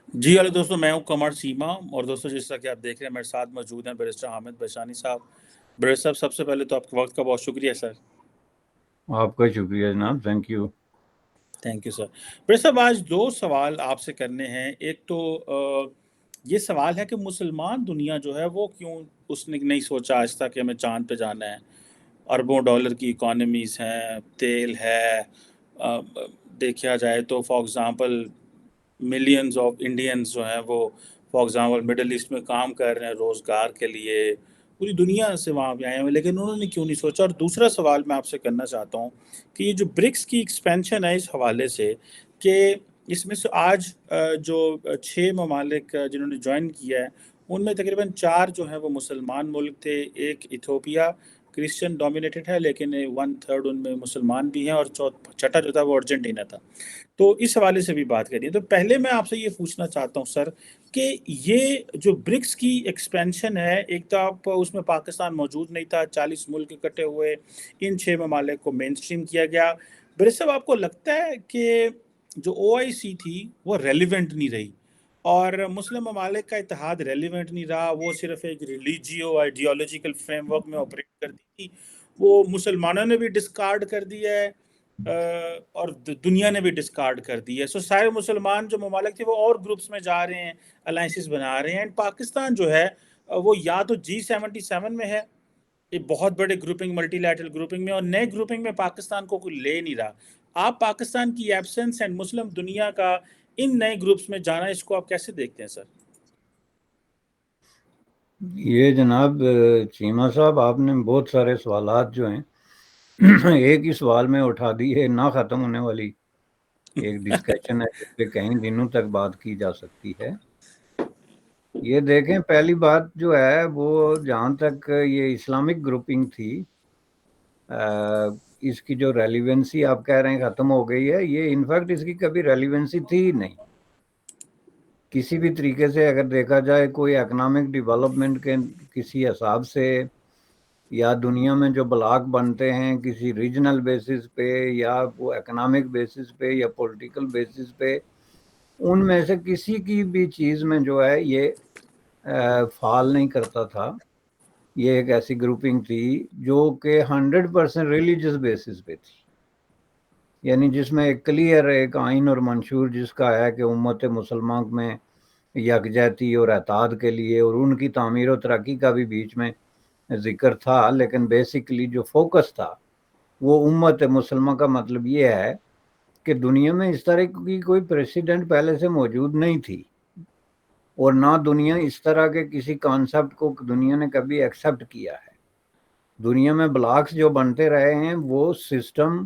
جی hello دوستوں، میں ہوں قمر سیما، اور دوستوں جس طرح کہ آپ دیکھ رہے ہیں میرے ساتھ موجود ہیں بیرسٹر حامد بشانی صاحب۔ بیرسٹر صاحب، سب سے پہلے تو آپ کے وقت کا بہت شکریہ سر۔ آپ کا شکریہ جناب، thank you. Thank you sir. Barrister صاحب، آج دو سوال آپ سے کرنے ہیں۔ ایک تو یہ سوال ہے کہ مسلمان دنیا جو ہے وہ کیوں اس نے نہیں سوچا آج تک کہ ہمیں چاند پہ جانا ہے؟ اربوں ڈالر کی اکانومیز ہیں، تیل ہے، آ، دیکھا جائے تو for example millions of Indians جو ہیں وہ فار ایگزامپل مڈل ایسٹ میں کام کر رہے ہیں روزگار کے لیے، پوری دنیا سے وہاں پہ آئے ہوئے، لیکن انہوں نے کیوں نہیں سوچا؟ اور دوسرا سوال میں آپ سے کرنا چاہتا ہوں کہ یہ جو برکس کی ایکسپینشن ہے اس حوالے سے، کہ اس میں سے آج جو 6 ممالک جنہوں نے جوائن کیا ہے، ان میں تقریباً 4 جو ہیں وہ مسلمان ملک تھے۔ ایک ایتھوپیا کرسچن ڈومینیٹڈ ہے، لیکن 1/3 ان میں مسلمان بھی ہیں، اور چھٹا جو تھا وہ ارجنٹینا تھا۔ تو اس حوالے سے بھی بات کریے۔ تو پہلے میں آپ سے یہ پوچھنا چاہتا ہوں سر کہ یہ جو برکس کی ایکسپینشن ہے، ایک تو آپ اس میں پاکستان موجود نہیں تھا، 40 ملک اکٹھے ہوئے، ان 6 ممالک کو مین اسٹریم کیا گیا۔ برکس صاحب، آپ کو لگتا ہے کہ جو OIC تھی وہ ریلیونٹ نہیں رہی، اور مسلم ممالک کا اتحاد ریلیونٹ نہیں رہا، وہ صرف ایک ریلیجیو آئیڈیالوجیکل فریم ورک میں آپریٹ کرتی تھی، وہ مسلمانوں نے بھی ڈسکارڈ کر دیا ہے، اور دنیا نے بھی ڈسکارڈ کر دی ہے۔ سو سارے مسلمان جو ممالک تھے وہ اور گروپس میں جا رہے ہیں، الائنسز بنا رہے ہیں، اینڈ پاکستان جو ہے وہ یا تو G77 میں ہے، ایک بہت بڑے گروپنگ، ملٹی لیٹرل گروپنگ میں، اور نئے گروپنگ میں پاکستان کو کوئی لے نہیں رہا۔ آپ پاکستان کی ایبسنس اینڈ مسلم دنیا کا ان نئے گروپس میں جانا، اس کو آپ کیسے دیکھتے ہیں سر؟ یہ جناب چیمہ صاحب، آپ نے بہت سارے سوالات جو ہیں ایک ہی سوال میں اٹھا دی ہے، نہ ختم ہونے والی ایک ڈسکشن ہے جس پہ کئی دنوں تک بات کی جا سکتی ہے۔ یہ دیکھیں، پہلی بات جو ہے وہ جہاں تک یہ اسلامک گروپنگ تھی، اس کی جو ریلیونسی آپ کہہ رہے ہیں ختم ہو گئی ہے، یہ انفیکٹ اس کی کبھی ریلیونسی تھی ہی نہیں۔ کسی بھی طریقے سے اگر دیکھا جائے، کوئی اکنامک ڈیولپمنٹ کے کسی حساب سے، یا دنیا میں جو بلاک بنتے ہیں کسی ریجنل بیسس پہ، یا وہ اکنامک بیسس پہ، یا پولیٹیکل بیسس پہ، ان میں سے کسی کی بھی چیز میں جو ہے یہ فال نہیں کرتا تھا۔ یہ ایک ایسی گروپنگ تھی جو کہ 100% ریلیجس بیسس پہ تھی، یعنی جس میں ایک کلیئر ایک آئین اور منشور جس کا ہے کہ امت مسلمان میں یکجہتی اور اتحاد کے لیے اور ان کی تعمیر و ترقی کا بھی بیچ میں ذکر تھا، لیکن بیسیکلی جو فوکس تھا وہ امت مسلمہ کا مطلب یہ ہے کہ دنیا میں اس طرح کی کوئی پریسیڈنٹ پہلے سے موجود نہیں تھی، اور نہ دنیا اس طرح کے کسی کانسیپٹ کو دنیا نے کبھی ایکسیپٹ کیا ہے۔ دنیا میں بلاکس جو بنتے رہے ہیں وہ سسٹم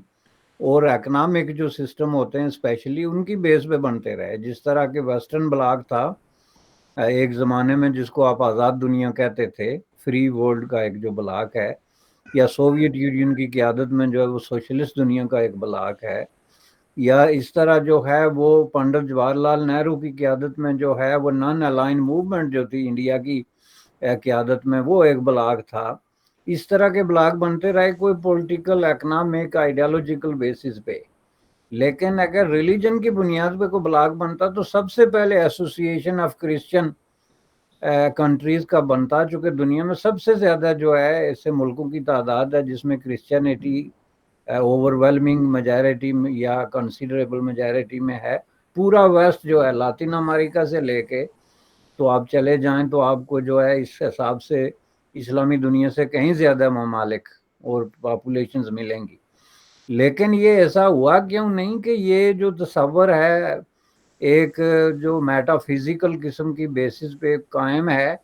اور اکنامک جو سسٹم ہوتے ہیں اسپیشلی ان کی بیس پہ بنتے رہے۔ جس طرح کے ویسٹرن بلاک تھا ایک زمانے میں، جس کو آپ آزاد دنیا کہتے تھے، فری ورلڈ کا ایک جو بلاک ہے، یا سوویت یونین کی قیادت میں جو ہے وہ سوشلسٹ دنیا کا ایک بلاک ہے، یا اس طرح جو ہے وہ پنڈت جواہر لال نہرو کی قیادت میں جو ہے وہ نان الائن موومنٹ جو تھی انڈیا کی قیادت میں، وہ ایک بلاک تھا۔ اس طرح کے بلاک بنتے رہے، کوئی پولیٹیکل، اکنامک، آئیڈیالوجیکل بیسس پہ۔ لیکن اگر ریلیجن کی بنیاد پہ کوئی بلاک بنتا تو سب سے پہلے ایسوسیشن آف کرسچن کنٹریز کا بنتا، چونکہ دنیا میں سب سے زیادہ جو ہے ایسے ملکوں کی تعداد ہے جس میں کرسچینٹی اوور ویلمنگ میجارٹی یا کنسیڈریبل میجارٹی میں ہے۔ پورا ویسٹ جو ہے لاطین امریکہ سے لے کے تو آپ چلے جائیں تو آپ کو جو ہے اس حساب سے اسلامی دنیا سے کہیں زیادہ ممالک اور پاپولیشنز ملیں گی۔ لیکن یہ ایسا ہوا کیوں نہیں کہ یہ جو تصور ہے ایک جو میٹا فزیکل قسم کی بیسس پہ قائم ہے،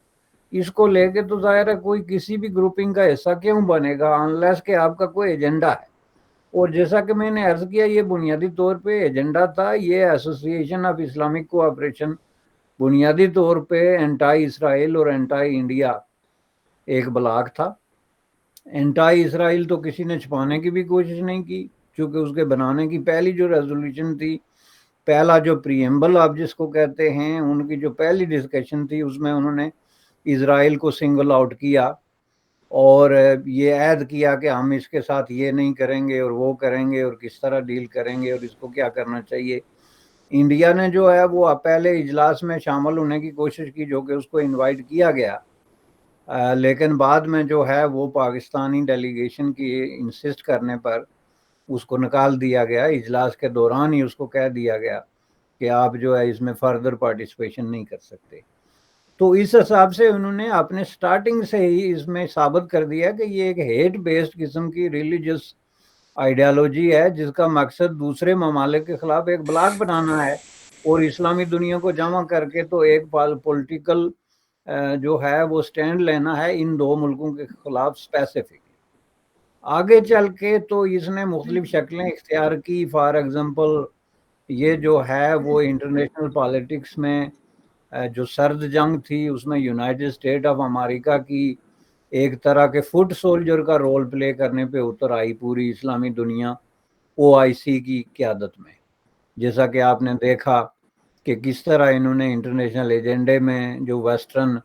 اس کو لے کے تو ظاہر ہے کوئی کسی بھی گروپنگ کا حصہ کیوں بنے گا انلیس کہ آپ کا کوئی ایجنڈا ہے۔ اور جیسا کہ میں نے عرض کیا، یہ بنیادی طور پہ ایجنڈا تھا، یہ ایسوسیشن آف اسلامک کوآپریشن بنیادی طور پہ اینٹائی اسرائیل اور اینٹائی انڈیا ایک بلاک تھا۔ اینٹائی اسرائیل تو کسی نے چھپانے کی بھی کوشش نہیں کی، چونکہ اس کے بنانے کی پہلی جو ریزولوشن تھی، پہلا جو پریمبل آپ جس کو کہتے ہیں، ان کی جو پہلی ڈسکشن تھی، اس میں انہوں نے اسرائیل کو سنگل آؤٹ کیا اور یہ عہد کیا کہ ہم اس کے ساتھ یہ نہیں کریں گے اور وہ کریں گے اور کس طرح ڈیل کریں گے اور اس کو کیا کرنا چاہیے۔ انڈیا نے جو ہے وہ پہلے اجلاس میں شامل ہونے کی کوشش کی، جو کہ اس کو انوائٹ کیا گیا، لیکن بعد میں جو ہے وہ پاکستانی ڈیلیگیشن کی انسسٹ کرنے پر اس کو نکال دیا گیا، اجلاس کے دوران ہی اس کو کہہ دیا گیا کہ آپ جو ہے اس میں فردر پارٹیسپیشن نہیں کر سکتے۔ تو اس حساب سے انہوں نے اپنے سٹارٹنگ سے ہی اس میں ثابت کر دیا کہ یہ ایک ہیٹ بیسڈ قسم کی ریلیجس آئیڈیالوجی ہے، جس کا مقصد دوسرے ممالک کے خلاف ایک بلاک بنانا ہے اور اسلامی دنیا کو جمع کر کے تو ایک پولیٹیکل جو ہے وہ سٹینڈ لینا ہے ان دو ملکوں کے خلاف اسپیسیفک۔ آگے چل کے تو اس نے مختلف شکلیں اختیار کی، فار ایگزامپل یہ جو ہے وہ انٹرنیشنل پالیٹکس میں جو سرد جنگ تھی اس میں یونائٹڈ اسٹیٹ آف امریکہ کی ایک طرح کے فٹ سولجر کا رول پلے کرنے پہ اتر آئی پوری اسلامی دنیا OIC کی قیادت میں، جیسا کہ آپ نے دیکھا کہ کس طرح انہوں نے انٹرنیشنل ایجنڈے میں جو ویسٹرن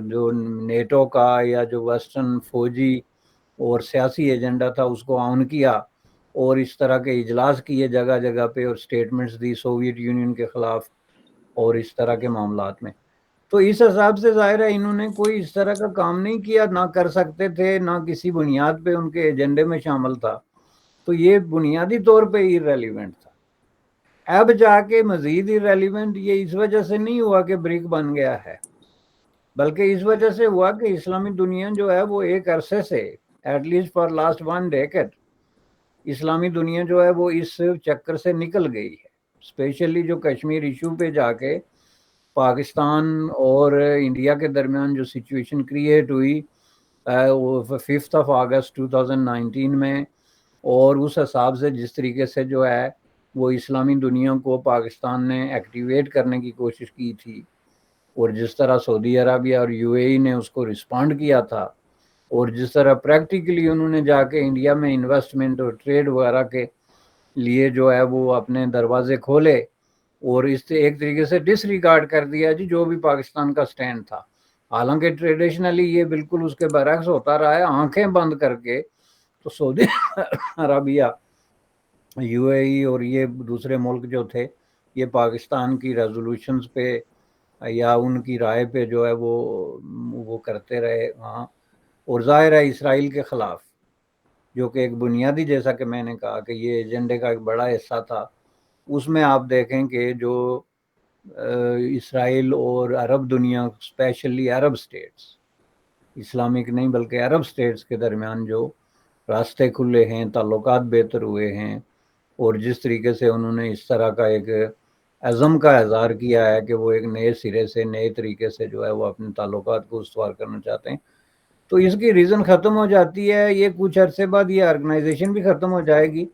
جو نیٹو کا یا جو ویسٹرن فوجی اور سیاسی ایجنڈا تھا اس کو آن کیا اور اس طرح کے اجلاس کیے جگہ جگہ پہ اور سٹیٹمنٹس دی سوویت یونین کے خلاف اور اس طرح کے معاملات میں۔ تو اس حساب سے ظاہر ہے انہوں نے کوئی اس طرح کا کام نہیں کیا، نہ کر سکتے تھے، نہ کسی بنیاد پہ ان کے ایجنڈے میں شامل تھا، تو یہ بنیادی طور پہ irrelevant تھا۔ اب جا کے مزید irrelevant یہ اس وجہ سے نہیں ہوا کہ بریک بن گیا ہے، بلکہ اس وجہ سے ہوا کہ اسلامی دنیا جو ہے وہ ایک عرصے سے at least for last 1 decade اسلامی دنیا جو ہے وہ اس چکر سے نکل گئی ہے، اسپیشلی جو کشمیر ایشو پہ جا کے پاکستان اور انڈیا کے درمیان جو سچویشن کریٹ ہوئی 5 اگست 2019 میں، اور اس حساب سے جس طریقے سے جو ہے وہ اسلامی دنیا کو پاکستان نے ایکٹیویٹ کرنے کی کوشش کی تھی، اور جس طرح سعودی عربیہ اور UAE نے اس کو رسپونڈ کیا تھا، اور جس طرح پریکٹیکلی انہوں نے جا کے انڈیا میں انویسٹمنٹ اور ٹریڈ وغیرہ کے لیے جو ہے وہ اپنے دروازے کھولے، اور اس سے ایک طریقے سے ڈس ریگارڈ کر دیا جی جو بھی پاکستان کا سٹینڈ تھا، حالانکہ ٹریڈیشنلی یہ بالکل اس کے برعکس ہوتا رہا ہے، آنکھیں بند کر کے تو سعودی عربیہ UAE اور یہ دوسرے ملک جو تھے یہ پاکستان کی ریزولوشنز پہ یا ان کی رائے پہ جو ہے وہ کرتے رہے وہاں، اور ظاہر ہے اسرائیل کے خلاف، جو کہ ایک بنیادی، جیسا کہ میں نے کہا کہ یہ ایجنڈے کا ایک بڑا حصہ تھا، اس میں آپ دیکھیں کہ جو اسرائیل اور عرب دنیا اسپیشلی عرب سٹیٹس، اسلامک نہیں بلکہ عرب سٹیٹس کے درمیان جو راستے کھلے ہیں، تعلقات بہتر ہوئے ہیں، اور جس طریقے سے انہوں نے اس طرح کا ایک عزم کا اظہار کیا ہے کہ وہ ایک نئے سرے سے نئے طریقے سے جو ہے وہ اپنے تعلقات کو استوار کرنا چاہتے ہیں، تو اس کی ریزن ختم ہو جاتی ہے۔ یہ کچھ عرصے بعد یہ آرگنائزیشن بھی ختم ہو جائے گی،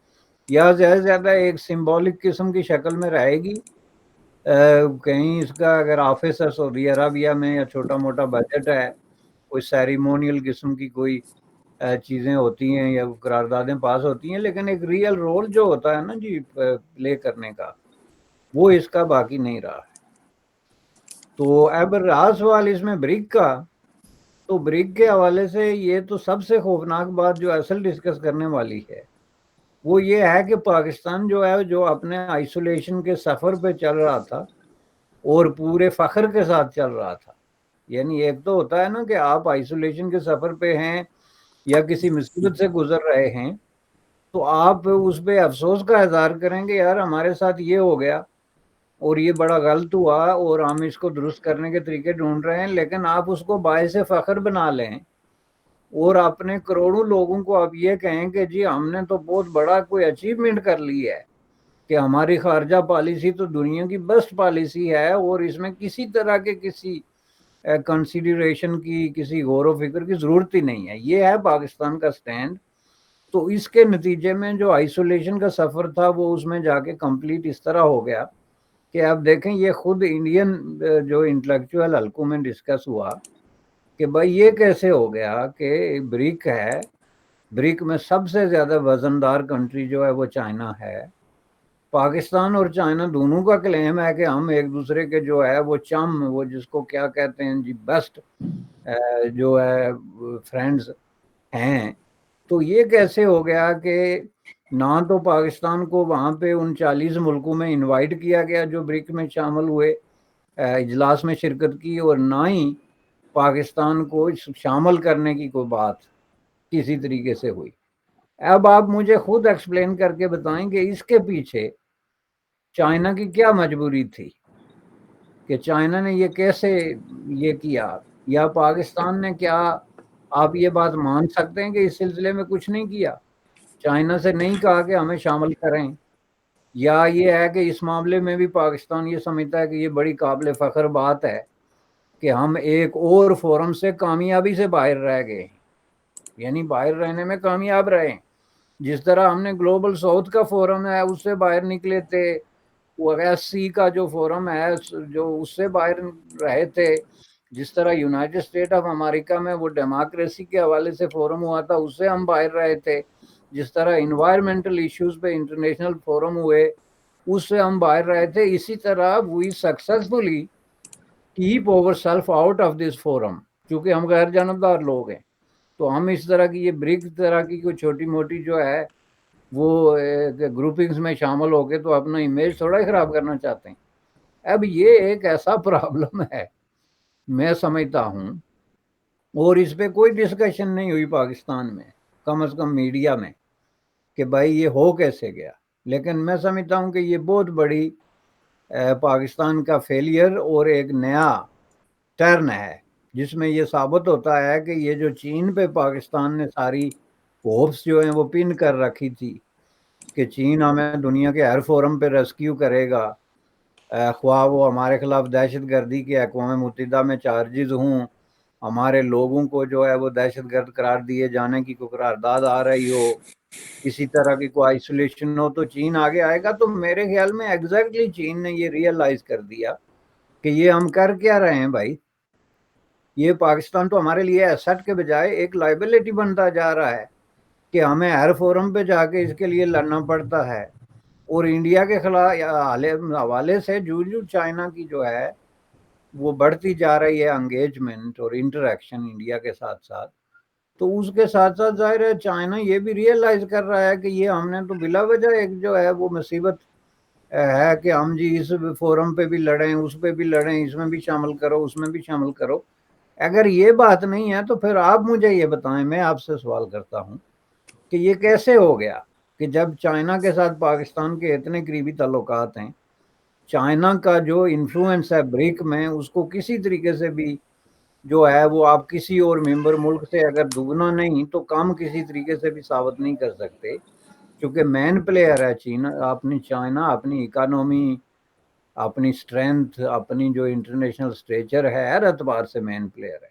یا زیادہ سے زیادہ ایک سمبولک قسم کی شکل میں رہے گی، کہیں اس کا اگر آفس ہے سعودی عربیہ میں یا چھوٹا موٹا بجٹ ہے، کوئی سیریمونیل قسم کی کوئی چیزیں ہوتی ہیں یا قراردادیں پاس ہوتی ہیں، لیکن ایک ریئل رول جو ہوتا ہے نا جی پلے کرنے کا، وہ اس کا باقی نہیں رہا ہے۔ تو اب رہا سوال اس میں بریک کا، تو بریک کے حوالے سے یہ تو سب سے خوفناک بات جو اصل ڈسکس کرنے والی ہے وہ یہ ہے کہ پاکستان جو ہے جو اپنے آئسولیشن کے سفر پہ چل رہا تھا اور پورے فخر کے ساتھ چل رہا تھا، یعنی ایک تو ہوتا ہے نا کہ آپ آئسولیشن کے سفر پہ ہیں یا کسی مصیبت سے گزر رہے ہیں تو آپ اس پہ افسوس کا اظہار کریں گے یار ہمارے ساتھ یہ ہو گیا اور یہ بڑا غلط ہوا اور ہم اس کو درست کرنے کے طریقے ڈھونڈ رہے ہیں، لیکن آپ اس کو باعث فخر بنا لیں اور اپنے کروڑوں لوگوں کو آپ یہ کہیں کہ جی ہم نے تو بہت بڑا کوئی اچیومنٹ کر لی ہے کہ ہماری خارجہ پالیسی تو دنیا کی بیسٹ پالیسی ہے اور اس میں کسی طرح کے کسی کنسیڈریشن کی کسی غور و فکر کی ضرورت ہی نہیں ہے، یہ ہے پاکستان کا سٹینڈ۔ تو اس کے نتیجے میں جو آئسولیشن کا سفر تھا وہ اس میں جا کے کمپلیٹ اس طرح ہو گیا کہ آپ دیکھیں یہ خود انڈین جو انٹلیکچوئل حلقوں میں ڈسکس ہوا کہ بھائی یہ کیسے ہو گیا کہ بریک ہے، بریک میں سب سے زیادہ وزندار کنٹری جو ہے وہ چائنا ہے، پاکستان اور چائنا دونوں کا کلیم ہے کہ ہم ایک دوسرے کے جو ہے وہ چم، وہ جس کو کیا کہتے ہیں جی بیسٹ جو ہے فرینڈز ہیں، تو یہ کیسے ہو گیا کہ نہ تو پاکستان کو وہاں پہ ان 40 ملکوں میں انوائٹ کیا گیا جو برک میں شامل ہوئے اجلاس میں شرکت کی، اور نہ ہی پاکستان کو شامل کرنے کی کوئی بات کسی طریقے سے ہوئی۔ اب آپ مجھے خود ایکسپلین کر کے بتائیں کہ اس کے پیچھے چائنا کی کیا مجبوری تھی، کہ چائنا نے یہ کیسے یہ کیا، یا پاکستان نے کیا؟ آپ یہ بات مان سکتے ہیں کہ اس سلسلے میں کچھ نہیں کیا، چائنا سے نہیں کہا کہ ہمیں شامل کریں، یا یہ ہے کہ اس معاملے میں بھی پاکستان یہ سمجھتا ہے کہ یہ بڑی قابل فخر بات ہے کہ ہم ایک اور فورم سے کامیابی سے باہر رہ گئے، یعنی باہر رہنے میں کامیاب رہے؟ جس طرح ہم نے گلوبل ساؤتھ کا فورم ہے اس سے باہر نکلے تھے، وہ ایس سی کا جو فورم ہے جو اس سے باہر رہے تھے، جس طرح یونائٹڈ اسٹیٹ آف امریکہ میں وہ ڈیموکریسی کے حوالے سے فورم ہوا تھا اس سے ہم باہر رہے تھے، جس طرح انوائرمنٹل ایشوز پہ انٹرنیشنل فورم ہوئے اس سے ہم باہر رہے تھے، اسی طرح we successfully keep our self out of this forum, چونکہ ہم غیر جانبدار لوگ ہیں تو ہم اس طرح کی یہ برک طرح کی کوئی چھوٹی موٹی جو ہے وہ گروپنگز میں شامل ہو کے تو اپنا امیج تھوڑا ہی خراب کرنا چاہتے ہیں۔ اب یہ ایک ایسا پرابلم ہے میں سمجھتا ہوں، اور اس پہ کوئی ڈسکشن نہیں ہوئی پاکستان میں، کم از کم میڈیا میں، کہ بھائی یہ ہو کیسے گیا۔ لیکن میں سمجھتا ہوں کہ یہ بہت بڑی پاکستان کا فیلئر اور ایک نیا ٹرن ہے جس میں یہ ثابت ہوتا ہے کہ یہ جو چین پہ پاکستان نے ساری ہوپس جو ہیں وہ پن کر رکھی تھی کہ چین ہمیں دنیا کے ہر فورم پہ ریسکیو کرے گا، خواہ وہ ہمارے خلاف دہشت گردی کے اقوام متحدہ میں چارجز ہوں، ہمارے لوگوں کو جو ہے وہ دہشت گرد قرار دیے جانے کی کوئی قرارداد آ رہی ہو، کسی طرح کی کوئی آئسولیشن ہو، تو چین آگے آئے گا۔ تو میرے خیال میں ایگزیکٹلی چین نے یہ ریئلائز کر دیا کہ یہ ہم کر کیا رہے ہیں بھائی، یہ پاکستان تو ہمارے لیے ایسٹ کے بجائے ایک لائبلٹی بنتا جا رہا ہے کہ ہمیں ہر فورم پہ جا کے اس کے لیے لڑنا پڑتا ہے۔ اور انڈیا کے خلاف حوالے سے جو چائنا کی جو ہے وہ بڑھتی جا رہی ہے انگیجمنٹ اور انٹریکشن انڈیا کے ساتھ ساتھ، تو اس کے ساتھ ساتھ ظاہر ہے چائنا یہ بھی ریئلائز کر رہا ہے کہ یہ ہم نے تو بلا وجہ ایک جو ہے وہ مصیبت ہے کہ ہم جی اس فورم پہ بھی لڑیں، اس پہ بھی لڑیں، اس میں بھی شامل کرو، اس میں بھی شامل کرو۔ اگر یہ بات نہیں ہے تو پھر آپ مجھے یہ بتائیں، میں آپ سے سوال کرتا ہوں کہ یہ کیسے ہو گیا کہ جب چائنا کے ساتھ پاکستان کے اتنے قریبی تعلقات ہیں، چائنا کا جو انفلوئنس ہے بریک میں اس کو کسی طریقے سے بھی جو ہے وہ آپ کسی اور ممبر ملک سے اگر دگنا نہیں تو کم کسی طریقے سے بھی ثابت نہیں کر سکتے، کیونکہ مین پلیئر ہے چائنا اپنی اکانومی، اپنی سٹرینتھ، اپنی جو انٹرنیشنل سٹیچر ہے ہر اعتبار سے مین پلیئر ہے۔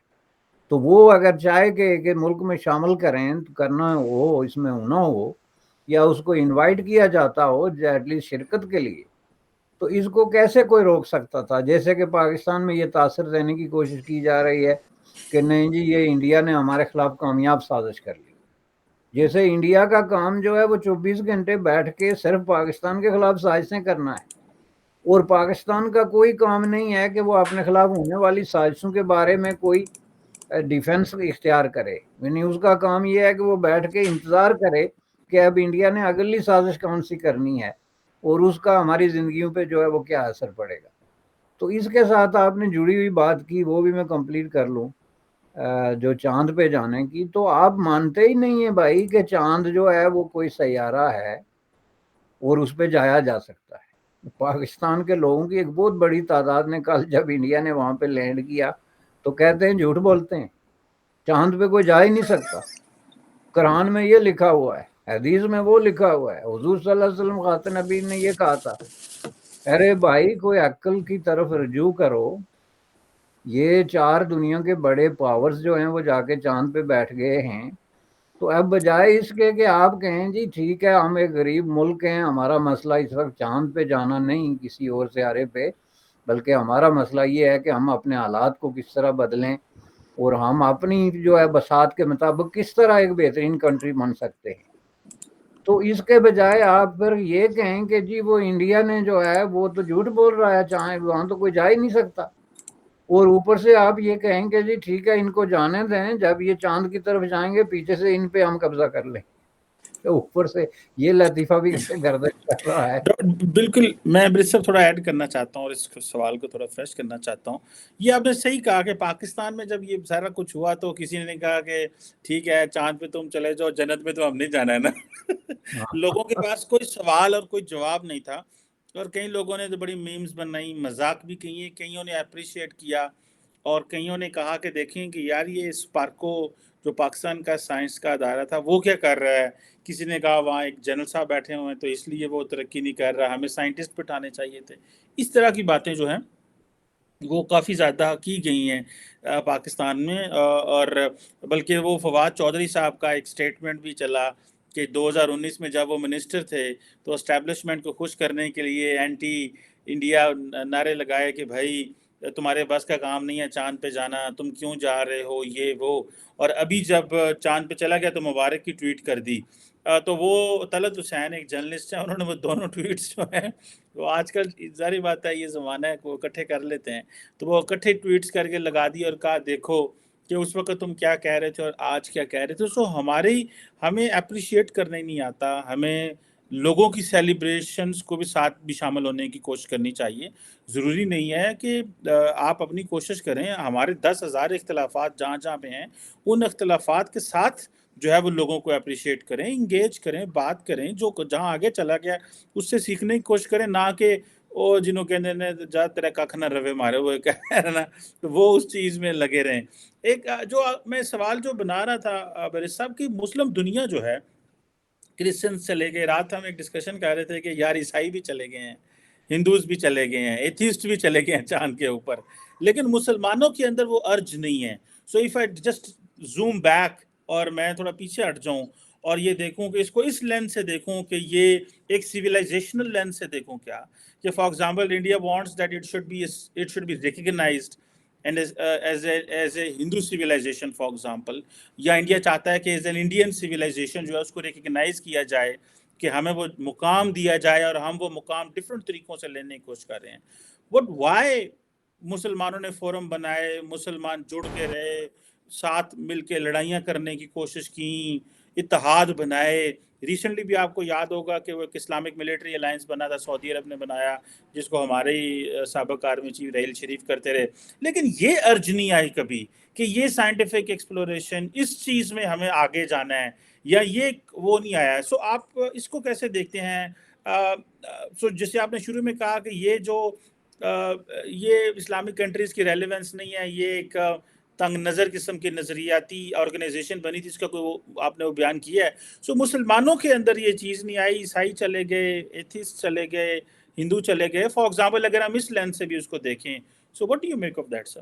تو وہ اگر چاہے کہ ملک میں شامل کریں تو کرنا ہو، اس میں ہونا ہو، یا اس کو انوائٹ کیا جاتا ہو ایٹ لیسٹ شرکت کے لیے، تو اس کو کیسے کوئی روک سکتا تھا؟ جیسے کہ پاکستان میں یہ تاثر دینے کی کوشش کی جا رہی ہے کہ نہیں جی یہ انڈیا نے ہمارے خلاف کامیاب سازش کر لی، جیسے انڈیا کا کام جو ہے وہ 24 گھنٹے بیٹھ کے صرف پاکستان کے خلاف سازشیں کرنا ہے، اور پاکستان کا کوئی کام نہیں ہے کہ وہ اپنے خلاف ہونے والی سازشوں کے بارے میں کوئی ڈیفنس اختیار کرے، یعنی اس کا کام یہ ہے کہ وہ بیٹھ کے انتظار کرے کہ اب انڈیا نے اگلی سازش کون سی کرنی ہے اور اس کا ہماری زندگیوں پہ جو ہے وہ کیا اثر پڑے گا۔ تو اس کے ساتھ آپ نے جڑی ہوئی بات کی وہ بھی میں کمپلیٹ کر لوں، جو چاند پہ جانے کی، تو آپ مانتے ہی نہیں ہیں بھائی کہ چاند جو ہے وہ کوئی سیارہ ہے اور اس پہ جایا جا سکتا ہے۔ پاکستان کے لوگوں کی ایک بہت بڑی تعداد نے کل جب انڈیا نے وہاں پہ لینڈ کیا تو کہتے ہیں جھوٹ بولتے ہیں، چاند پہ کوئی جا ہی نہیں سکتا، قرآن میں یہ لکھا ہوا ہے، حدیث میں وہ لکھا ہوا ہے، حضور صلی اللہ علیہ وسلم خاتم نبی نے یہ کہا تھا۔ ارے بھائی کوئی عقل کی طرف رجوع کرو، یہ 4 دنیا کے بڑے پاورز جو ہیں وہ جا کے چاند پہ بیٹھ گئے ہیں، تو اب بجائے اس کے کہ آپ کہیں جی ٹھیک ہے ہم ایک غریب ملک ہیں، ہمارا مسئلہ اس وقت چاند پہ جانا نہیں کسی اور سیارے پہ، بلکہ ہمارا مسئلہ یہ ہے کہ ہم اپنے حالات کو کس طرح بدلیں اور ہم اپنی جو ہے بساط کے مطابق کس طرح ایک بہترین کنٹری بن سکتے ہیں، تو اس کے بجائے آپ پھر یہ کہیں کہ جی وہ انڈیا نے جو ہے وہ تو جھوٹ بول رہا ہے، چاہے وہاں تو کوئی جا ہی نہیں سکتا، اور اوپر سے آپ یہ کہیں کہ جی ٹھیک ہے ان کو جانے دیں، جب یہ چاند کی طرف جائیں گے پیچھے سے ان پہ ہم قبضہ کر لیں۔ اوپر سے یہ لطیفہ بھی کیسے گردش کر رہا ہے. بالکل میں برس صاحب تھوڑا ایڈ کرنا چاہتا ہوں اور اس سوال کو تھوڑا فریش کرنا چاہتا ہوں. یہ آپ نے صحیح کہا کہ پاکستان میں جب یہ سارا کچھ ہوا تو کسی نے نہیں کہا کہ ٹھیک ہے چاند پہ تم چلے جاؤ, جنت میں تو ہم نہیں جانا ہے نا. لوگوں کے پاس کوئی سوال اور کوئی جواب نہیں تھا, اور کئی لوگوں نے تو بڑی میمز بنائی, مذاق بھی کیے, کئیوں نے اپریشیٹ کیا, اور کئیوں نے کہا کہ دیکھیں کہ یار یہ اسپارکو جو پاکستان کا سائنس کا ادارہ تھا وہ کیا کر رہا ہے. کسی نے کہا وہاں ایک جنرل صاحب بیٹھے ہوئے ہیں تو اس لیے وہ ترقی نہیں کر رہا, ہمیں سائنٹسٹ بٹھانے چاہیے تھے. اس طرح کی باتیں جو ہیں وہ کافی زیادہ کی گئی ہیں پاکستان میں. اور بلکہ وہ فواد چودھری صاحب کا ایک سٹیٹمنٹ بھی چلا کہ 2019 میں جب وہ منسٹر تھے تو اسٹیبلشمنٹ کو خوش کرنے کے لیے اینٹی انڈیا نعرے لگائے کہ بھائی تمہارے بس کا کام نہیں ہے چاند پہ جانا, تم کیوں جا رہے ہو, یہ وہ. اور ابھی جب چاند پہ چلا گیا تو مبارک کی ٹویٹ کر دی. تو وہ طلعت حسین ایک جرنلسٹ ہیں, انہوں نے وہ دونوں ٹویٹس جو ہیں وہ آج کل ظاہری بات ہے یہ زمانہ ہے کہ وہ اکٹھے کر لیتے ہیں, تو وہ اکٹھے ٹویٹس کر کے لگا دی اور کہا دیکھو کہ اس وقت تم کیا کہہ رہے تھے اور آج کیا کہہ رہے تھے. سو ہمیں اپریشیٹ کرنا ہی نہیں آتا, ہمیں لوگوں کی سیلیبریشنز کو بھی ساتھ بھی شامل ہونے کی کوشش کرنی چاہیے. ضروری نہیں ہے کہ آپ اپنی کوشش کریں, ہمارے 10,000 اختلافات جہاں جہاں پہ ہیں ان اختلافات کے ساتھ جو ہے وہ لوگوں کو اپریشیٹ کریں, انگیج کریں, بات کریں, جو جہاں آگے چلا گیا اس سے سیکھنے کی کوشش کریں, نہ کہ وہ جنہوں کہنے نے جا تیرا ککھ نہ روے مارے وہ کہہ رہا نا, تو وہ اس چیز میں لگے رہیں. ایک جو میں سوال جو بنا رہا تھا برس صاحب کی, مسلم دنیا جو ہے کرسچنس چلے گئے, رات ہم ایک ڈسکشن کر رہے تھے کہ یار عیسائی بھی چلے گئے ہیں, ہندوز بھی چلے گئے ہیں, ایتھیسٹ بھی چلے گئے ہیں چاند کے اوپر, لیکن مسلمانوں کے اندر وہ ارج نہیں ہے. So if I just zoom back اور میں تھوڑا پیچھے ہٹ جاؤں اور یہ دیکھوں کہ اس کو اس لینس سے دیکھوں کہ یہ ایک سویلائزیشنل لینس سے دیکھوں کیا, کہ for example India wants that it should be recognised and as a Hindu civilization for example, یا انڈیا چاہتا ہے کہ ایز این انڈین سویلائزیشن جو ہے اس کو ریکگنائز کیا جائے, کہ ہمیں وہ مقام دیا جائے, اور ہم وہ مقام ڈفرینٹ طریقوں سے لینے کی کوشش کر رہے ہیں. بٹ وائی مسلمانوں نے فورم بنائے, مسلمان جڑ کے رہے, ساتھ مل کے لڑائیاں کرنے کی کوشش کی, اتحاد بنائے. ریسنٹلی بھی آپ کو یاد ہوگا کہ وہ ایک اسلامک ملٹری الائنس بنا تھا, سعودی عرب نے بنایا, جس کو ہمارے ہی سابق آرمی چیف رحیل شریف کرتے رہے. لیکن یہ ارج نہیں آئی کبھی کہ یہ سائنٹیفک ایکسپلوریشن اس چیز میں ہمیں آگے جانا ہے, یا یہ وہ نہیں آیا ہے. سو آپ اس کو کیسے دیکھتے ہیں؟ سو جیسے آپ نے شروع میں کہا کہ یہ جو یہ اسلامک کنٹریز کی ریلیونس نہیں ہے, یہ ایک تنگ نظر قسم کی نظریاتی آرگنائزیشن بنی تھی, اس کا کوئی آپ نے وہ بیان کیا ہے. سو مسلمانوں کے اندر یہ چیز نہیں آئی, عیسائی چلے گئے, ایتھیسٹ چلے گئے, ہندو چلے گئے. فار ایگزامپل اگر ہم اس لینس سے بھی اس کو دیکھیں, so what do you make of that sir?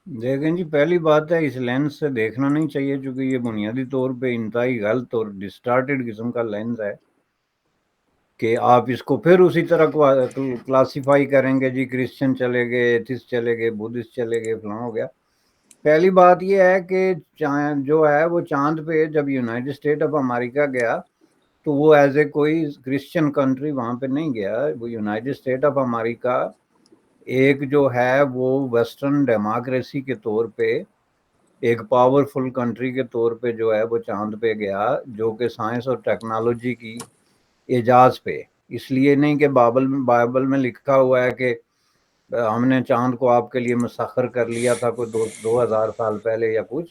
دیکھیں جی, پہلی بات ہے اس لینس سے دیکھنا نہیں چاہیے, چونکہ یہ بنیادی طور پہ انتہائی غلط اور ڈسٹارٹیڈ قسم کا لینس ہے, کہ آپ اس کو پھر اسی طرح کلاسیفائی کریں گے, جی کرسچن چلے گئے, ایتھسٹ چلے گئے, بدھسٹ چلے گئے, فلاں ہو گیا. پہلی بات یہ ہے کہ جو ہے وہ چاند پہ جب یونائٹڈ اسٹیٹ آف امریکہ گیا تو وہ ایز اے کوئی کرسچن کنٹری وہاں پہ نہیں گیا. وہ یونائٹڈ اسٹیٹ آف امریکہ ایک جو ہے وہ ویسٹرن ڈیموکریسی کے طور پہ ایک پاورفل کنٹری کے طور پہ جو ہے وہ چاند پہ گیا, جو کہ سائنس اور ٹیکنالوجی کی اعجاز پہ. اس لیے نہیں کہ بائبل میں لکھا ہوا ہے کہ ہم نے چاند کو آپ کے لیے مسخر کر لیا تھا کوئی 2000 سال پہلے یا کچھ.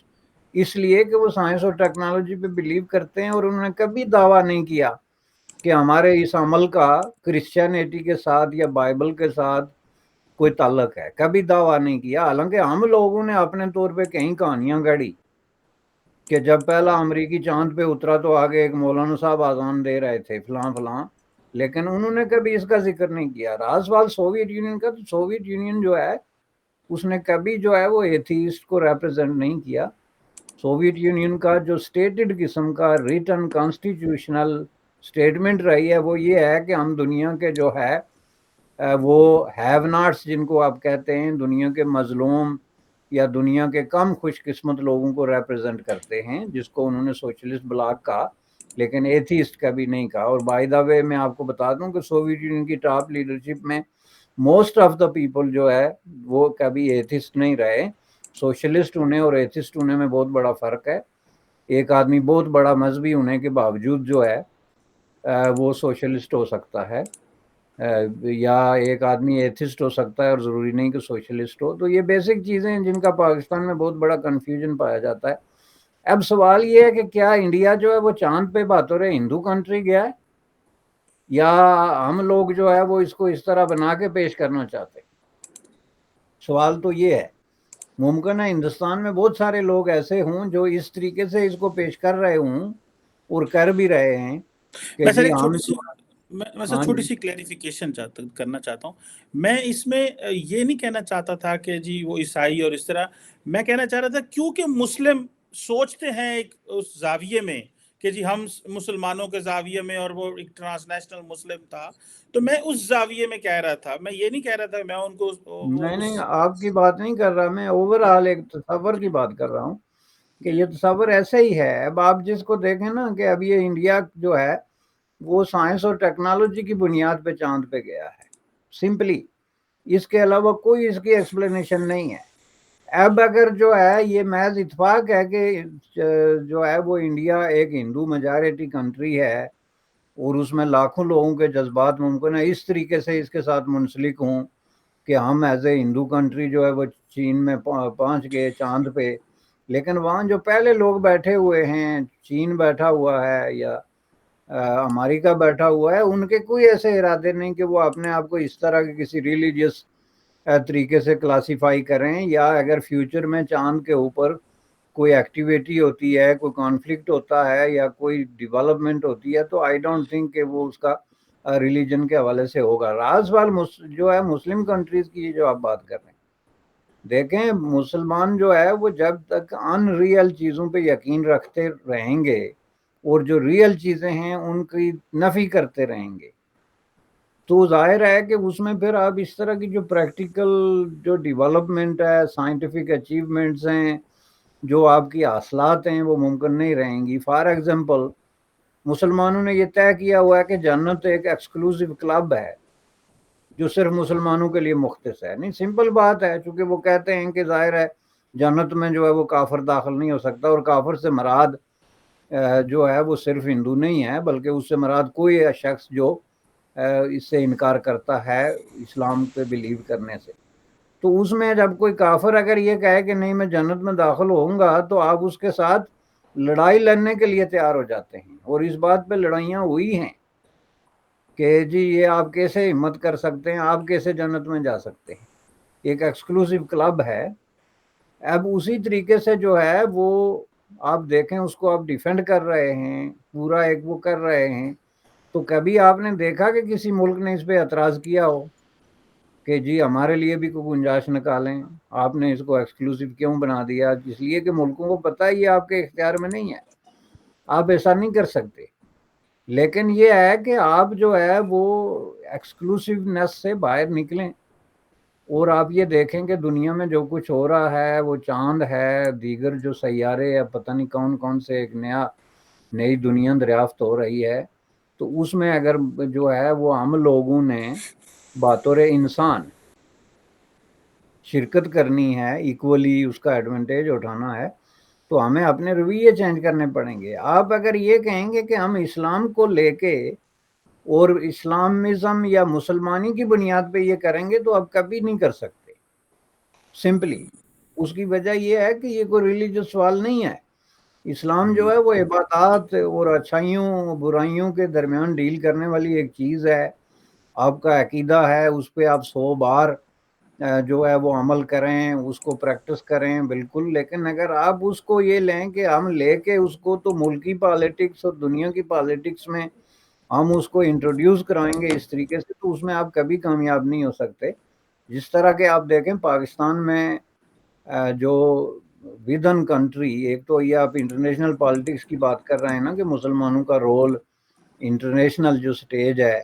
اس لیے کہ وہ سائنس اور ٹیکنالوجی پہ بلیو کرتے ہیں, اور انہوں نے کبھی دعویٰ نہیں کیا کہ ہمارے اس عمل کا کرسچینٹی کے ساتھ یا بائبل کے ساتھ کوئی تعلق ہے. کبھی دعویٰ نہیں کیا. حالانکہ ہم لوگوں نے اپنے طور پہ کئی کہانیاں گڑھی کہ جب پہلا امریکی چاند پہ اترا تو آگے ایک مولانا صاحب آزان دے رہے تھے فلاں فلاں, لیکن انہوں نے کبھی اس کا ذکر نہیں کیا. رہا سوال سوویت یونین کا, تو سوویت یونین جو ہے اس نے کبھی جو ہے وہ ایتھیسٹ کو ریپرزینٹ نہیں کیا. سوویت یونین کا جو سٹیٹڈ قسم کا ریٹن کانسٹیٹیوشنل سٹیٹمنٹ رہی ہے وہ یہ ہے کہ ہم دنیا کے جو ہے وہ ہیو ناٹس جن کو آپ کہتے ہیں, دنیا کے مظلوم یا دنیا کے کم خوش قسمت لوگوں کو ریپرزینٹ کرتے ہیں, جس کو انہوں نے سوشلسٹ بلاک کہا, لیکن ایتھیسٹ کبھی نہیں کہا. اور بائی دا وے میں آپ کو بتا دوں کہ سوویت یونین کی ٹاپ لیڈرشپ میں موسٹ آف دا پیپل جو ہے وہ کبھی ایتھسٹ نہیں رہے. سوشلسٹ ہونے اور ایتھسٹ ہونے میں بہت بڑا فرق ہے. ایک آدمی بہت بڑا مذہبی ہونے کے باوجود جو ہے وہ سوشلسٹ ہو سکتا ہے، یا ایک آدمی ایتھسٹ ہو سکتا ہے اور ضروری نہیں کہ سوشلسٹ ہو. تو یہ بیسک چیزیں ہیں جن کا پاکستان میں بہت بڑا کنفیوژن پایا جاتا ہے. اب سوال یہ ہے کہ کیا انڈیا جو ہے وہ چاند پہ بطور ہندو کنٹری گیا ہے، یا ہم لوگ جو ہے وہ اس کو اس طرح بنا کے پیش کرنا چاہتے ہیں؟ سوال تو یہ ہے. ممکن ہے ہندوستان میں بہت سارے لوگ ایسے ہوں جو اس طریقے سے اس کو پیش کر رہے ہوں اور کر بھی رہے ہیں کہ میں سر جی ایک ہم. میں سر ہاں چھوٹی جی. سی کلیریفیکیشن کرنا چاہتا ہوں. میں اس میں یہ نہیں کہنا چاہتا تھا کہ جی وہ عیسائی اور اس طرح، میں کہنا چاہ رہا تھا کیونکہ مسلم سوچتے ہیں ایک اس زاویے میں کہ جی ہم مسلمانوں کے زاویے میں، اور وہ ایک ٹرانسنیشنل مسلم تھا، تو میں اس زاویے میں کہہ رہا تھا. میں یہ نہیں کہہ رہا تھا میں ان کو وہ نہیں آپ کی بات نہیں کر رہا، میں اوور آل ایک تصور کی بات کر رہا ہوں کہ یہ تصور ایسے ہی ہے. اب آپ جس کو دیکھیں نا کہ اب یہ انڈیا جو ہے وہ سائنس اور ٹیکنالوجی کی بنیاد پہ چاند پہ گیا ہے، سمپلی. اس کے علاوہ کوئی اس کی ایکسپلینیشن نہیں ہے. اب اگر جو ہے یہ محض اتفاق ہے کہ جو ہے وہ انڈیا ایک ہندو میجارٹی کنٹری ہے اور اس میں لاکھوں لوگوں کے جذبات ممکن ہے اس طریقے سے اس کے ساتھ منسلک ہوں کہ ہم ایز اے ہندو کنٹری جو ہے وہ چین میں پہنچ گئے چاند پہ، لیکن وہاں جو پہلے لوگ بیٹھے ہوئے ہیں، چین بیٹھا ہوا ہے یا امریکہ بیٹھا ہوا ہے، ان کے کوئی ایسے ارادے نہیں کہ وہ اپنے آپ کو اس طرح کے کسی ریلیجیس طریقے سے کلاسیفائی کریں، یا اگر فیوچر میں چاند کے اوپر کوئی ایکٹیویٹی ہوتی ہے، کوئی کانفلکٹ ہوتا ہے یا کوئی ڈیولپمنٹ ہوتی ہے، تو آئی ڈونٹ تھنک کہ وہ اس کا ریلیجن کے حوالے سے ہوگا. راز سوال جو ہے مسلم کنٹریز کی جو آپ بات کر رہے ہیں، دیکھیں مسلمان جو ہے وہ جب تک ان ریئل چیزوں پہ یقین رکھتے رہیں گے اور جو ریئل چیزیں ہیں ان کی نفی کرتے رہیں گے، تو ظاہر ہے کہ اس میں پھر آپ اس طرح کی جو پریکٹیکل جو ڈیولپمنٹ ہے، سائنٹیفک اچیومنٹس ہیں، جو آپ کی حاصلات ہیں، وہ ممکن نہیں رہیں گی. فار ایگزامپل مسلمانوں نے یہ طے کیا ہوا ہے کہ جنت ایک ایکسکلوسیو کلب ہے جو صرف مسلمانوں کے لیے مختص ہے. نہیں، سمپل بات ہے، چونکہ وہ کہتے ہیں کہ ظاہر ہے جنت میں جو ہے وہ کافر داخل نہیں ہو سکتا، اور کافر سے مراد جو ہے وہ صرف ہندو نہیں ہے، بلکہ اس سے مراد کوئی شخص جو اس سے انکار کرتا ہے اسلام پہ بلیو کرنے سے. تو اس میں جب کوئی کافر اگر یہ کہے کہ نہیں میں جنت میں داخل ہوں گا، تو آپ اس کے ساتھ لڑائی لڑنے کے لیے تیار ہو جاتے ہیں، اور اس بات پہ لڑائیاں ہوئی ہیں کہ جی یہ آپ کیسے ہمت کر سکتے ہیں، آپ کیسے جنت میں جا سکتے ہیں، ایک ایکسکلوسیو کلب ہے. اب اسی طریقے سے جو ہے وہ آپ دیکھیں اس کو آپ ڈیفینڈ کر رہے ہیں، پورا ایک وہ کر رہے ہیں، تو کبھی آپ نے دیکھا کہ کسی ملک نے اس پہ اعتراض کیا ہو کہ جی ہمارے لیے بھی کوئی گنجائش نکالیں، آپ نے اس کو ایکسکلوسیو کیوں بنا دیا؟ اس لیے کہ ملکوں کو پتہ ہے یہ آپ کے اختیار میں نہیں ہے، آپ ایسا نہیں کر سکتے. لیکن یہ ہے کہ آپ جو ہے وہ ایکسکلوسیونیس سے باہر نکلیں، اور آپ یہ دیکھیں کہ دنیا میں جو کچھ ہو رہا ہے، وہ چاند ہے، دیگر جو سیارے ہے، پتہ نہیں کون کون سے ایک نئی دنیا دریافت ہو رہی ہے. تو اس میں اگر جو ہے وہ ہم لوگوں نے بطور انسان شرکت کرنی ہے، ایکولی اس کا ایڈوانٹیج اٹھانا ہے، تو ہمیں اپنے رویے چینج کرنے پڑیں گے. آپ اگر یہ کہیں گے کہ ہم اسلام کو لے کے اور اسلامزم یا مسلمانی کی بنیاد پہ یہ کریں گے، تو آپ کبھی نہیں کر سکتے. سمپلی اس کی وجہ یہ ہے کہ یہ کوئی ریلیجس سوال نہیں ہے. اسلام جو ہے وہ عبادات اور اچھائیوں برائیوں کے درمیان ڈیل کرنے والی ایک چیز ہے. آپ کا عقیدہ ہے، اس پہ آپ 100 بار جو ہے وہ عمل کریں، اس کو پریکٹس کریں، بالکل. لیکن اگر آپ اس کو یہ لیں کہ ہم لے کے اس کو تو ملکی پالیٹکس اور دنیا کی پالیٹکس میں ہم اس کو انٹروڈیوس کرائیں گے اس طریقے سے، تو اس میں آپ کبھی کامیاب نہیں ہو سکتے. جس طرح کہ آپ دیکھیں پاکستان میں جو ودن کنٹری، ایک تو یہ آپ انٹرنیشنل پالیٹکس کی بات کر رہے ہیں نا کہ مسلمانوں کا رول انٹرنیشنل جو سٹیج ہے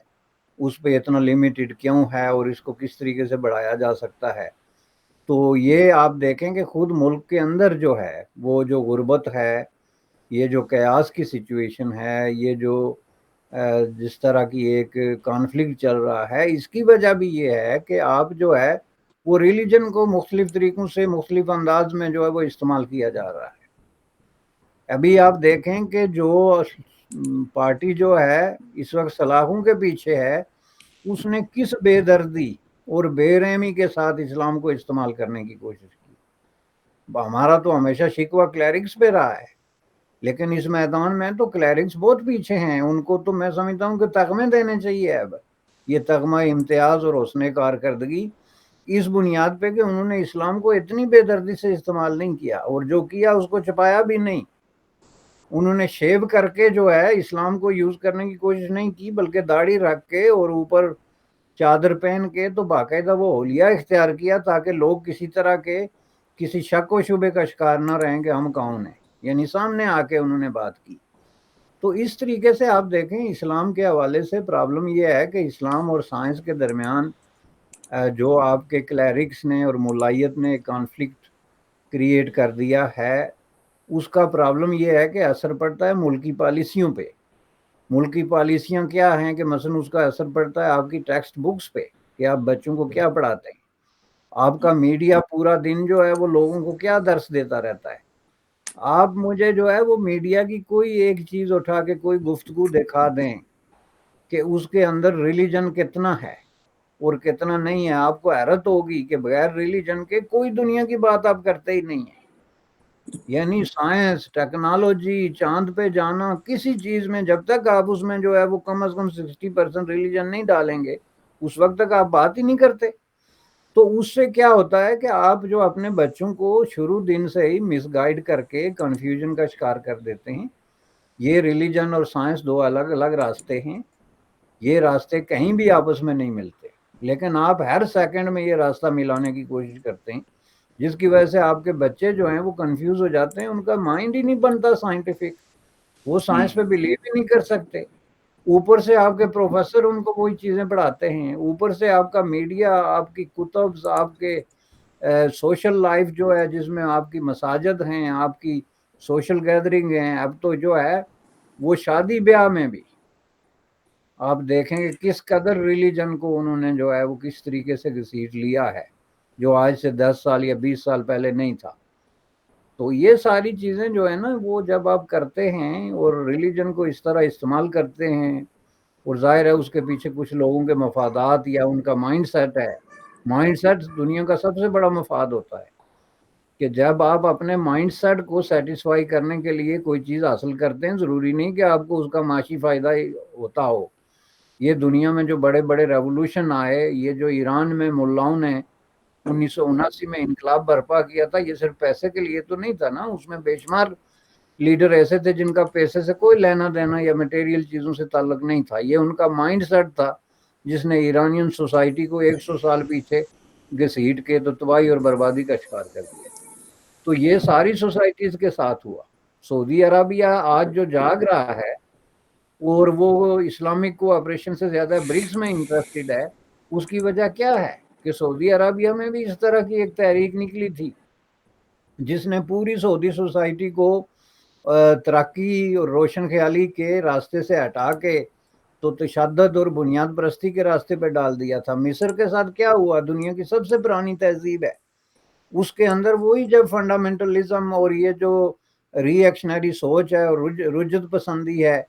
اس پہ اتنا لمیٹڈ کیوں ہے اور اس کو کس طریقے سے بڑھایا جا سکتا ہے. تو یہ آپ دیکھیں کہ خود ملک کے اندر جو ہے وہ جو غربت ہے، یہ جو قیاس کی سچویشن ہے، یہ جو جس طرح کی ایک کانفلکٹ چل رہا ہے، اس کی وجہ بھی یہ ہے کہ آپ جو ہے وہ ریلیجن کو مختلف طریقوں سے مختلف انداز میں جو ہے وہ استعمال کیا جا رہا ہے. ابھی آپ دیکھیں کہ جو پارٹی جو ہے اس وقت سلاخوں کے پیچھے ہے، اس نے کس بے دردی اور بے رحمی کے ساتھ اسلام کو استعمال کرنے کی کوشش کی۔ ہمارا تو ہمیشہ شکوہ کلیرکس پہ رہا ہے، لیکن اس میدان میں تو کلیرکس بہت پیچھے ہیں، ان کو تو میں سمجھتا ہوں کہ تغمے دینے چاہیے۔ اب یہ تغمہ امتیاز اور حسن کارکردگی اس بنیاد پہ کہ انہوں نے اسلام کو اتنی بے دردی سے استعمال نہیں کیا، اور جو کیا اس کو چھپایا بھی نہیں۔ انہوں نے شیو کر کے جو ہے اسلام کو یوز کرنے کی کوشش نہیں کی، بلکہ داڑھی رکھ کے اور اوپر چادر پہن کے تو باقاعدہ وہ حلیہ اختیار کیا تاکہ لوگ کسی طرح کے کسی شک و شبے کا شکار نہ رہیں کہ ہم کون ہیں، یعنی سامنے آ کے انہوں نے بات کی۔ تو اس طریقے سے آپ دیکھیں اسلام کے حوالے سے پرابلم یہ ہے کہ اسلام اور سائنس کے درمیان جو آپ کے کلیرکس نے اور مولائیت نے کانفلکٹ کریٹ کر دیا ہے، اس کا پرابلم یہ ہے کہ اثر پڑتا ہے ملکی پالیسیوں پہ۔ ملکی پالیسیاں کیا ہیں کہ مثلا اس کا اثر پڑتا ہے آپ کی ٹیکسٹ بکس پہ کہ آپ بچوں کو کیا پڑھاتے ہیں، آپ کا میڈیا پورا دن جو ہے وہ لوگوں کو کیا درس دیتا رہتا ہے۔ آپ مجھے جو ہے وہ میڈیا کی کوئی ایک چیز اٹھا کے کوئی گفتگو دکھا دیں کہ اس کے اندر ریلیجن کتنا ہے اور کتنا نہیں ہے، آپ کو حیرت ہوگی کہ بغیر ریلیجن کے کوئی دنیا کی بات آپ کرتے ہی نہیں ہیں۔ یعنی سائنس، ٹیکنالوجی، چاند پہ جانا، کسی چیز میں جب تک آپ اس میں جو ہے وہ کم از کم 60% ریلیجن نہیں ڈالیں گے، اس وقت تک آپ بات ہی نہیں کرتے۔ تو اس سے کیا ہوتا ہے کہ آپ جو اپنے بچوں کو شروع دن سے ہی مس گائیڈ کر کے کنفیوژن کا شکار کر دیتے ہیں۔ یہ ریلیجن اور سائنس دو الگ الگ راستے ہیں، یہ راستے کہیں بھی آپس میں نہیں ملتے، لیکن آپ ہر سیکنڈ میں یہ راستہ ملانے کی کوشش کرتے ہیں، جس کی وجہ سے آپ کے بچے جو ہیں وہ کنفیوز ہو جاتے ہیں، ان کا مائنڈ ہی نہیں بنتا سائنٹیفک، وہ سائنس پہ بلیو ہی نہیں کر سکتے۔ اوپر سے آپ کے پروفیسر ان کو وہی چیزیں پڑھاتے ہیں، اوپر سے آپ کا میڈیا، آپ کی کتب، آپ کے سوشل لائف جو ہے جس میں آپ کی مساجد ہیں، آپ کی سوشل گیدرنگ ہیں، اب تو جو ہے وہ شادی بیاہ میں بھی آپ دیکھیں کہ کس قدر ریلیجن کو انہوں نے جو ہے وہ کس طریقے سے گھسیٹ لیا ہے، جو آج سے 10 سال یا 20 سال پہلے نہیں تھا۔ تو یہ ساری چیزیں جو ہے نا وہ جب آپ کرتے ہیں اور ریلیجن کو اس طرح استعمال کرتے ہیں، اور ظاہر ہے اس کے پیچھے کچھ لوگوں کے مفادات یا ان کا مائنڈ سیٹ ہے۔ مائنڈ سیٹ دنیا کا سب سے بڑا مفاد ہوتا ہے کہ جب آپ اپنے مائنڈ سیٹ کو سیٹسفائی کرنے کے لیے کوئی چیز حاصل کرتے ہیں، ضروری نہیں کہ آپ کو اس کا معاشی فائدہ ہوتا ہو۔ یہ دنیا میں جو بڑے بڑے ریولوشن آئے، یہ جو ایران میں ملاؤں نے 1979 میں انقلاب برپا کیا تھا، یہ صرف پیسے کے لیے تو نہیں تھا نا، اس میں بے شمار لیڈر ایسے تھے جن کا پیسے سے کوئی لینا دینا یا میٹیریل چیزوں سے تعلق نہیں تھا، یہ ان کا مائنڈ سیٹ تھا جس نے ایرانین سوسائٹی کو 100 سال پیچھے گھسیٹ کے تو تباہی اور بربادی کا شکار کر دیا۔ تو یہ ساری سوسائٹیز کے ساتھ ہوا۔ سعودی عربیہ آج جو جاگ رہا ہے اور وہ اسلامک کوآپریشن سے زیادہ برکس میں انٹرسٹڈ ہے، اس کی وجہ کیا ہے کہ سعودی عربیہ میں بھی اس طرح کی ایک تحریک نکلی تھی جس نے پوری سعودی سوسائٹی کو ترقی اور روشن خیالی کے راستے سے ہٹا کے تو تشدد اور بنیاد پرستی کے راستے پہ ڈال دیا تھا۔ مصر کے ساتھ کیا ہوا؟ دنیا کی سب سے پرانی تہذیب ہے، اس کے اندر وہی جب فنڈامنٹلزم اور یہ جو ری ایکشنری سوچ ہے اور رجت پسندی ہے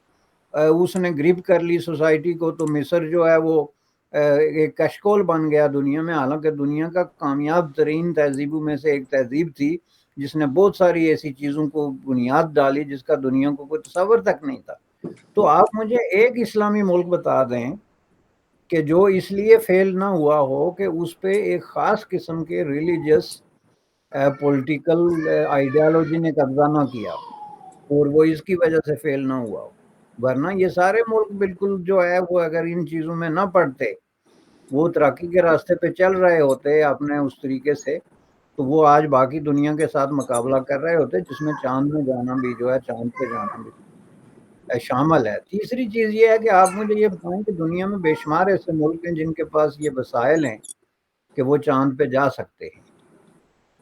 اس نے گرپ کر لی سوسائٹی کو، تو مصر جو ہے وہ ایک کشکول بن گیا دنیا میں، حالانکہ دنیا کا کامیاب ترین تہذیبوں میں سے ایک تہذیب تھی جس نے بہت ساری ایسی چیزوں کو بنیاد ڈالی جس کا دنیا کو کوئی تصور تک نہیں تھا۔ تو آپ مجھے ایک اسلامی ملک بتا دیں کہ جو اس لیے فیل نہ ہوا ہو کہ اس پہ ایک خاص قسم کے ریلیجس پولیٹیکل آئیڈیالوجی نے قبضہ نہ کیا اور وہ اس کی وجہ سے فیل نہ ہوا ہو۔ ورنہ یہ سارے ملک بالکل جو ہے وہ اگر ان چیزوں میں نہ پڑتے، وہ ترقی کے راستے پہ چل رہے ہوتے اپنے اس طریقے سے، تو وہ آج باقی دنیا کے ساتھ مقابلہ کر رہے ہوتے، جس میں چاند میں جانا بھی جو ہے، چاند پہ جانا بھی شامل ہے۔ تیسری چیز یہ ہے کہ آپ مجھے یہ بتائیں کہ دنیا میں بے شمار ایسے ملک ہیں جن کے پاس یہ وسائل ہیں کہ وہ چاند پہ جا سکتے ہیں،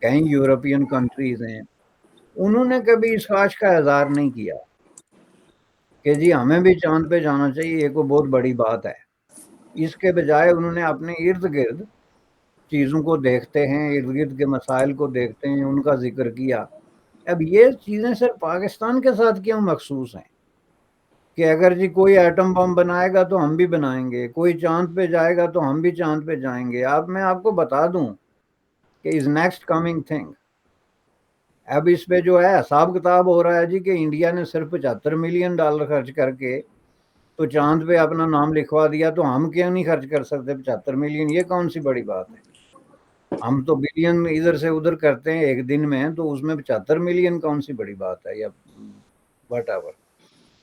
کہیں یورپین کنٹریز ہیں، انہوں نے کبھی اس خواہش کا اظہار نہیں کیا کہ جی ہمیں بھی چاند پہ جانا چاہیے، یہ کوئی بہت بڑی بات ہے۔ اس کے بجائے انہوں نے اپنے ارد گرد چیزوں کو دیکھتے ہیں، ارد گرد کے مسائل کو دیکھتے ہیں، ان کا ذکر کیا، اب یہ چیزیں صرف پاکستان کے ساتھ کیوں مخصوص ہیں کہ اگر جی کوئی ایٹم بم بنائے گا تو ہم بھی بنائیں گے, کوئی چاند پہ جائے گا تو ہم بھی چاند پہ جائیں گے. میں آپ کو بتا دوں کہ از نیکسٹ کمنگ تھنگ. اب اس پہ جو ہے حساب کتاب ہو رہا ہے جی کہ انڈیا نے صرف $75 ملین خرچ کر کے تو چاند پہ اپنا نام لکھوا دیا, تو ہم کیوں نہیں خرچ کر سکتے 75 ملین؟ یہ کون سی بڑی بات ہے؟ ہم تو بلین ادھر سے ادھر کرتے ہیں ایک دن میں, تو اس میں 75 ملین کون سی بڑی بات ہے, یا وٹ ایور.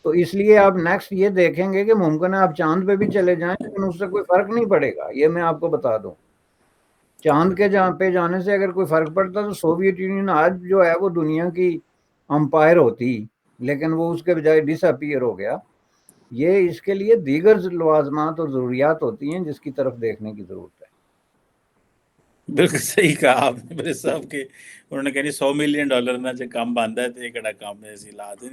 تو اس لیے آپ نیکسٹ یہ دیکھیں گے کہ ممکن ہے آپ چاند پہ بھی چلے جائیں لیکن اس سے کوئی فرق نہیں پڑے گا. یہ میں آپ کو بتا دوں, چاند کے جہاں پہ جانے سے اگر کوئی فرق پڑتا تو سوویت یونین آج جو ہے وہ دنیا کی امپائر ہوتی, لیکن وہ اس کے بجائے ڈس اپیئر ہو گیا. یہ اس کے لیے دیگر لوازمات اور ضروریات ہوتی ہیں جس کی طرف دیکھنے کی ضرورت ہے. بالکل صحیح کہا آپ نے میرے صاحب کے, انہوں نے کہا $100 ملین نہ جو کام باندھا تھے کڑا کام ایسی لاد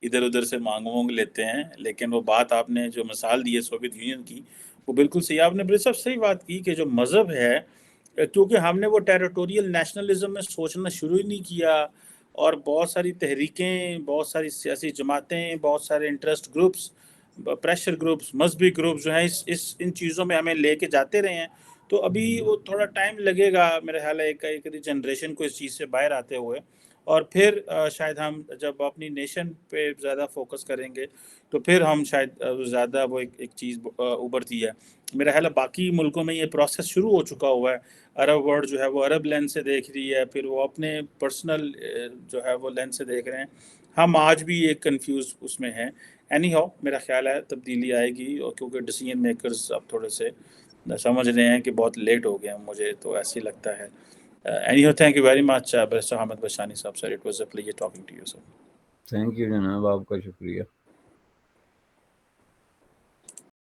ادھر ادھر سے مانگ لیتے ہیں. لیکن وہ بات آپ نے جو مثال دی ہے سوویت یونین کی, وہ بالکل صحیح. آپ نے بڑے صاحب صحیح بات کی کہ جو مذہب ہے, کیونکہ ہم نے وہ ٹیریٹوریل نیشنلزم میں سوچنا شروع ہی نہیں کیا, اور بہت ساری تحریکیں, بہت ساری سیاسی جماعتیں, بہت سارے انٹرسٹ گروپس, پریشر گروپس, مذہبی گروپس جو ہیں ان چیزوں میں ہمیں لے کے جاتے رہے ہیں. تو ابھی وہ تھوڑا ٹائم لگے گا میرے خیال ہے ایک جنریشن کو اس چیز سے باہر آتے ہوئے, اور پھر شاید ہم جب اپنی نیشن پہ زیادہ فوکس کریں گے تو پھر ہم شاید زیادہ وہ ایک چیز ابھرتی ہے. میرا خیال ہے باقی ملکوں میں یہ پروسیس شروع ہو چکا ہوا ہے. عرب ورلڈ جو ہے وہ عرب لینس سے دیکھ رہی ہے, پھر وہ اپنے پرسنل جو ہے وہ لینس سے دیکھ رہے ہیں. ہم آج بھی ایک کنفیوز اس میں ہیں. اینی ہاؤ میرا خیال ہے تبدیلی آئے گی, اور کیونکہ ڈیسیجن میکرز اب تھوڑے سے سمجھ رہے ہیں کہ بہت لیٹ ہو گئے ہیں, مجھے تو ایسے ہی لگتا ہے. Anyhow, thank you very much barrister Hamid Bishani صاحب, sir. It was a pleasure talking to you, sir. Thank you جناب, آپ کا شکریہ.